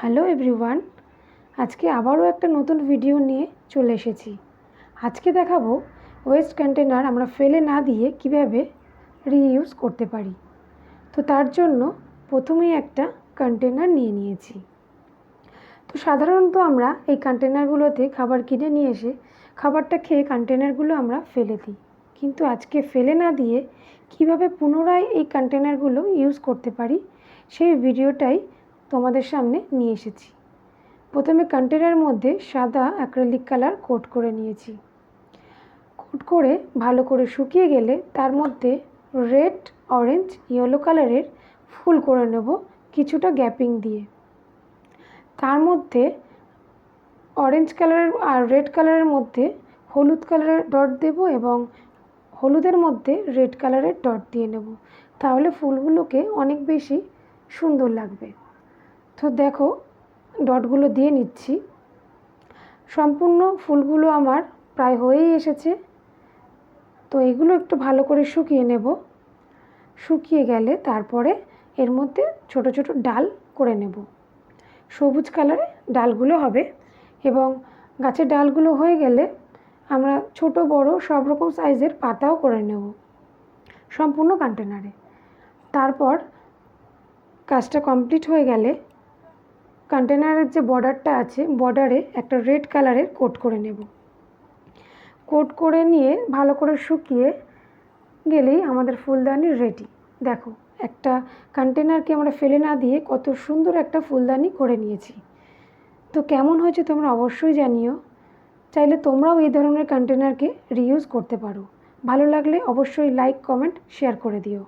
Hello everyone, আজকে আবারও একটা নতুন ভিডিও নিয়ে চলে এসেছি। আজকে দেখাবো ওয়েস্ট কন্টেনার আমরা ফেলে না দিয়ে কিভাবে রিইউজ করতে পারি। তো তার জন্য প্রথমেই একটা কন্টেনার নিয়ে নিয়েছি। তো সাধারণত আমরা এই কন্টেনারগুলোতে খাবার কিনে নিয়ে এসে খাবারটা খেয়ে কন্টেনারগুলো আমরা ফেলে দিই, কিন্তু আজকে ফেলে না দিয়ে কিভাবে পুনরায় এই কন্টেনারগুলো ইউজ করতে পারি সেই ভিডিওটাই তোমাদের সামনে নিয়ে এসেছি। প্রথমে কন্টেনারের মধ্যে সাদা অ্যাক্রিলিক কালার কোট করে নিয়েছি। কোট করে ভালো করে শুকিয়ে গেলে তার মধ্যে রেড, অরেঞ্জ, ইয়েলো কালারের ফুল করে নেব কিছুটা গ্যাপিং দিয়ে। তার মধ্যে অরেঞ্জ কালারের আর রেড কালারের মধ্যে হলুদ কালারের ডট দেব এবং হলুদের মধ্যে রেড কালারের ডট দিয়ে নেব, তাহলে ফুলগুলোকে অনেক বেশি সুন্দর লাগবে। তো দেখো, ডটগুলো দিয়ে নিচ্ছি। সম্পূর্ণ ফুলগুলো আমার প্রায় হয়েই এসেছে। তো এগুলো একটু ভালো করে শুকিয়ে নেব। শুকিয়ে গেলে তারপরে এর মধ্যে ছোট ছোট ডাল করে নেব। সবুজ কালারে ডালগুলো হবে এবং গাছের ডালগুলো হয়ে গেলে আমরা ছোট বড় সব রকম সাইজের পাতাও করে নেব সম্পূর্ণ কন্টেনারে। তারপর কাজটা কমপ্লিট হয়ে গেলে কন্টেনারের যে বর্ডারটা আছে, বর্ডারে একটা রেড কালারের কোট করে নেব। কোট করে নিয়ে ভালো করে শুকিয়ে গেলেই আমাদের ফুলদানি রেডি। দেখো, একটা কন্টেনারকে আমরা ফেলে না দিয়ে কত সুন্দর একটা ফুলদানি করে নিয়েছি। তো কেমন হয়েছে তোমরা অবশ্যই জানিও। চাইলে তোমরাও এই ধরনের কন্টেনারকে রিইউজ করতে পারো। ভালো লাগলে অবশ্যই লাইক, কমেন্ট, শেয়ার করে দিও।